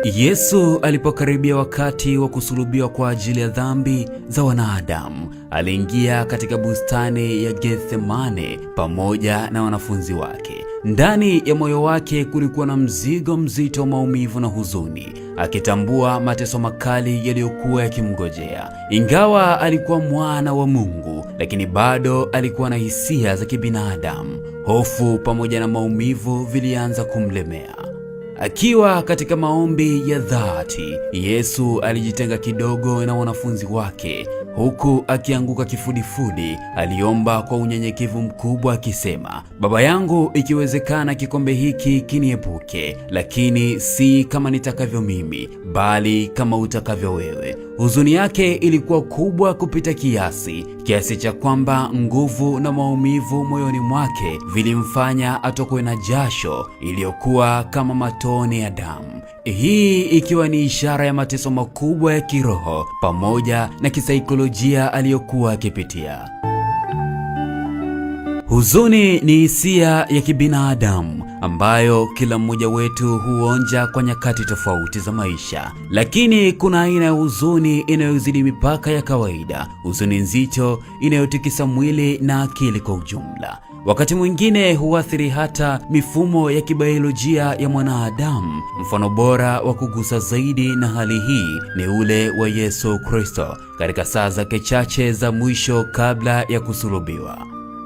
Yesu alipokaribia wakati wa kusulubiwa kwa ajili ya dhambi za wanadamu, aliingia katika bustani ya Gethsemane pamoja na wanafunzi wake. Ndani ya moyo wake kulikuwa na mzigo mzito wa maumivu na huzuni, akitambua mateso makali yaliyokuwa yakimngojea. Ingawa alikuwa mwana wa Mungu, lakini bado alikuwa na hisia za kibinadamu. Hofu pamoja na maumivu vilianza kumlemea. Akiwa katika maombi ya dhati, Yesu alijitenga kidogo na wanafunzi wake. Huku akianguka kifudifudi, aliomba kwa unyenyekevu mkubwa akisema, "Baba yangu, ikiwezekana kikombe hiki kiniepuke, lakini si kama nitakavyo mimi, bali kama utakavyo wewe." Huzuni yake ilikuwa kubwa kupita kiasi cha kwamba nguvu na maumivu moyoni mwake vilimfanya atokwe na jasho iliyokuwa kama matone ya damu. Hii ikiwa ni ishara ya mateso makubwa ya kiroho pamoja na kisaikolojia aliyokuwa akipitia. Huzuni ni hisia ya kibinadamu ambayo kila mmoja wetu huonja kwa nyakati tofauti za maisha. Lakini kuna aina ya huzuni inayozidi mipaka ya kawaida, huzuni nzito inayotikisa mwili na akili kwa ujumla. Wakati mwingine huathiri hata mifumo ya kibiolojia ya mwanadamu. Mfano bora wa kugusa zaidi na hali hii ni ule wa Yesu Kristo katika saa zake chache za mwisho kabla ya kusulubiwa.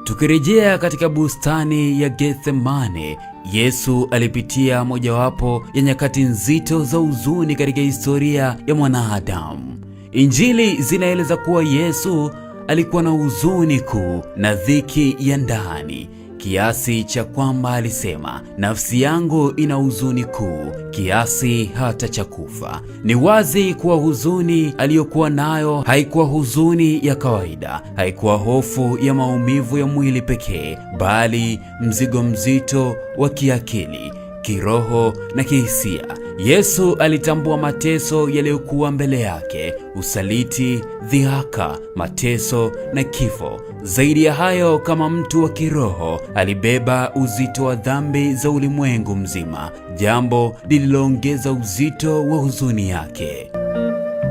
Tukirejea katika bustani ya Gethsemane, Yesu alipitia mojawapo ya nyakati nzito za huzuni katika historia ya mwanadamu. Injili zinaeleza kuwa Yesu alikuwa na huzuni kuu na dhiki ya ndani, kiasi cha kwamba alisema, "Nafsi yangu ina huzuni kuu kiasi hata cha kufa." Ni wazi kuwa huzuni aliyokuwa nayo haikuwa huzuni ya kawaida, haikuwa hofu ya maumivu ya mwili pekee, bali mzigo mzito wa kiakili, kiroho na kihisia. Yesu alitambua mateso yaliyokuwa mbele yake: usaliti, dhihaka, mateso na kifo. Zaidi ya hayo, kama mtu wa kiroho, alibeba uzito wa dhambi za ulimwengu mzima, jambo lililoongeza uzito wa huzuni yake.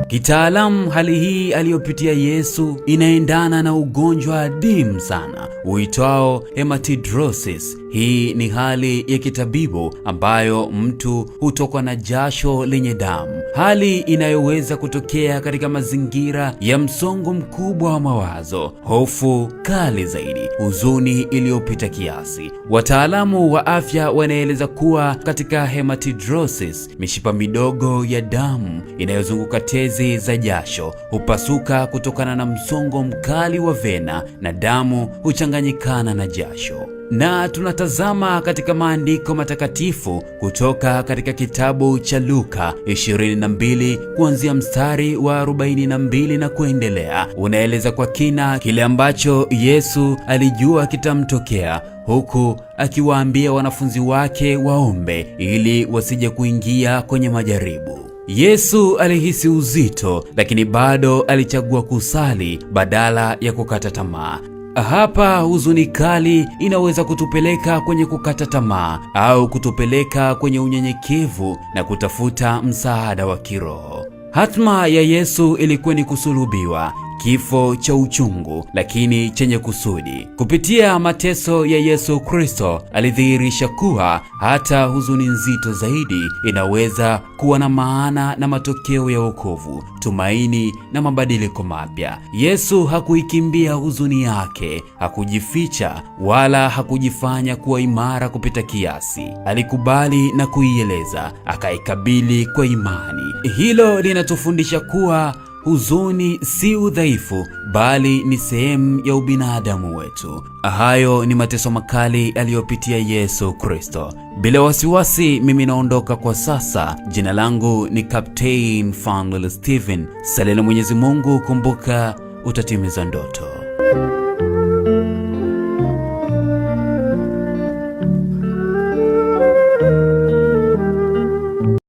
Kitaalamu, hali hii aliyopitia Yesu inaendana na ugonjwa adimu sana uitwao hematidrosis. Hii ni hali ya kitabibu ambayo mtu hutokwa na jasho lenye damu, hali inayoweza kutokea katika mazingira ya msongo mkubwa wa mawazo, hofu kali zaidi, huzuni iliyopita kiasi. Wataalamu wa afya wanaeleza kuwa katika hematidrosis, mishipa midogo ya damu inayozunguka tezi za jasho hupasuka kutokana na msongo mkali wa vena na damu huchanganyikana na jasho. Na tunatazama katika maandiko matakatifu kutoka katika kitabu cha Luka 22 kuanzia mstari wa 42 na kuendelea. Unaeleza kwa kina kile ambacho Yesu alijua kitamtokea, huku akiwaambia wanafunzi wake waombe ili wasije kuingia kwenye majaribu. Yesu alihisi uzito, lakini bado alichagua kusali badala ya kukata tamaa. Hapa huzuni kali inaweza kutupeleka kwenye kukata tamaa au kutupeleka kwenye unyenyekevu na kutafuta msaada wa kiroho. Hatma ya Yesu ilikuwa ni kusulubiwa, kifo cha uchungu lakini chenye kusudi. Kupitia mateso ya Yesu Kristo, alidhihirisha kuwa hata huzuni nzito zaidi inaweza kuwa na maana na matokeo ya wokovu, tumaini na mabadiliko mapya. Yesu hakuikimbia huzuni yake, hakujificha wala hakujifanya kuwa imara kupita kiasi. Alikubali na kuieleza, akaikabili kwa imani. Hilo linatufundisha kuwa huzuni si udhaifu, bali ni sehemu ya ubinadamu wetu. Hayo ni mateso makali aliyopitia Yesu Kristo. Bila wasiwasi, mimi naondoka kwa sasa. Jina langu ni Captain Fanuel Steven. Salia na Mwenyezi Mungu, kumbuka utatimiza ndoto.